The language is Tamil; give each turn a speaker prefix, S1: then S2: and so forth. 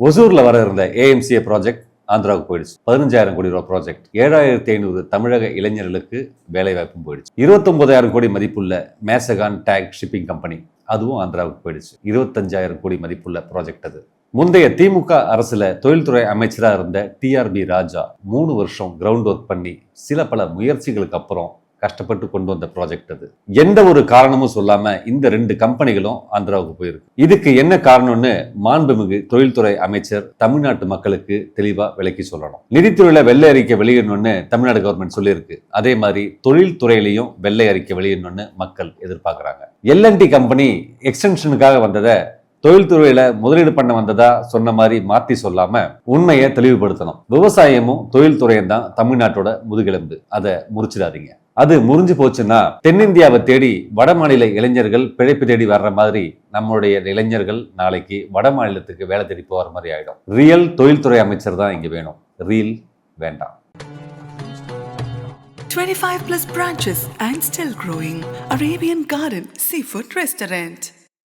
S1: ஒசூர்ல வர இருந்த ஏஎம்சிஏ ப்ராஜெக்ட் ஆந்திராவுக்கு போயிடுச்சு. 15,000 கோடி ரூபாய் ப்ராஜெக்ட். 7,500 தமிழக இளைஞர்களுக்கு வேலை வாய்ப்பும் போயிடுச்சு. 29,000 கோடி மதிப்புள்ள மேசகான் டேக் ஷிப்பிங் கம்பெனி அதுவும் ஆந்திராவுக்கு போயிடுச்சு. 25,000 கோடி மதிப்புள்ள ப்ராஜெக்ட் அது. முந்தைய திமுக அரசுல தொழில்துறை அமைச்சராக இருந்த டிஆர்பி ராஜா 3 வருஷம் கிரவுண்ட் ஒர்க் பண்ணி சில பல முயற்சிகளுக்கு அப்புறம் கஷ்டப்பட்டு கொண்டு வந்த ப்ராஜெக்ட் அது. எந்த ஒரு காரணமும் சொல்லாம இந்த 2 கம்பெனிகளும் ஆந்திராவுக்கு போயிருக்கு. இதுக்கு என்ன காரணம்னு மாண்புமிகு தொழில்துறை அமைச்சர் தமிழ்நாட்டு மக்களுக்கு தெளிவா விளக்கி சொல்லணும். நிதித்துறையில வெள்ளை அறிக்கை வெளியிடணும்னு தமிழ்நாடு கவர்மெண்ட் சொல்லியிருக்கு. அதே மாதிரி தொழில்துறையிலையும் வெள்ளை அறிக்கை வெளியிடணும்னு மக்கள் எதிர்பார்க்கிறாங்க. எல்என்டி கம்பெனி எக்ஸ்டென்ஷனுக்காக வந்ததை தொழில்துறையில முதலீடு பண்ண வந்ததா சொன்ன மாதிரி மாத்தி சொல்லாம உண்மையை தெளிவுபடுத்தணும். விவசாயமும் தொழில்துறையும் தான் தமிழ்நாட்டோட முதுகெலும்பு. அதை முறிச்சிடாதீங்க. அது முறிஞ்சு போச்சுன்னா தென்னிந்தியாவை தேடி வட மாநில இளைஞர்கள் பிழைப்பு தேடி வர்ற மாதிரி நம்மளுடைய இளைஞர்கள் நாளைக்கு வட மாநிலத்துக்கு வேலை தேடி போகிற மாதிரி ஆயிடும். ரியல் தொழில்துறை அமைச்சர் தான் இங்க வேணும். ரீல் வேண்டாம்.
S2: 25+ branches and still growing. Arabian Garden Seafood Restaurant.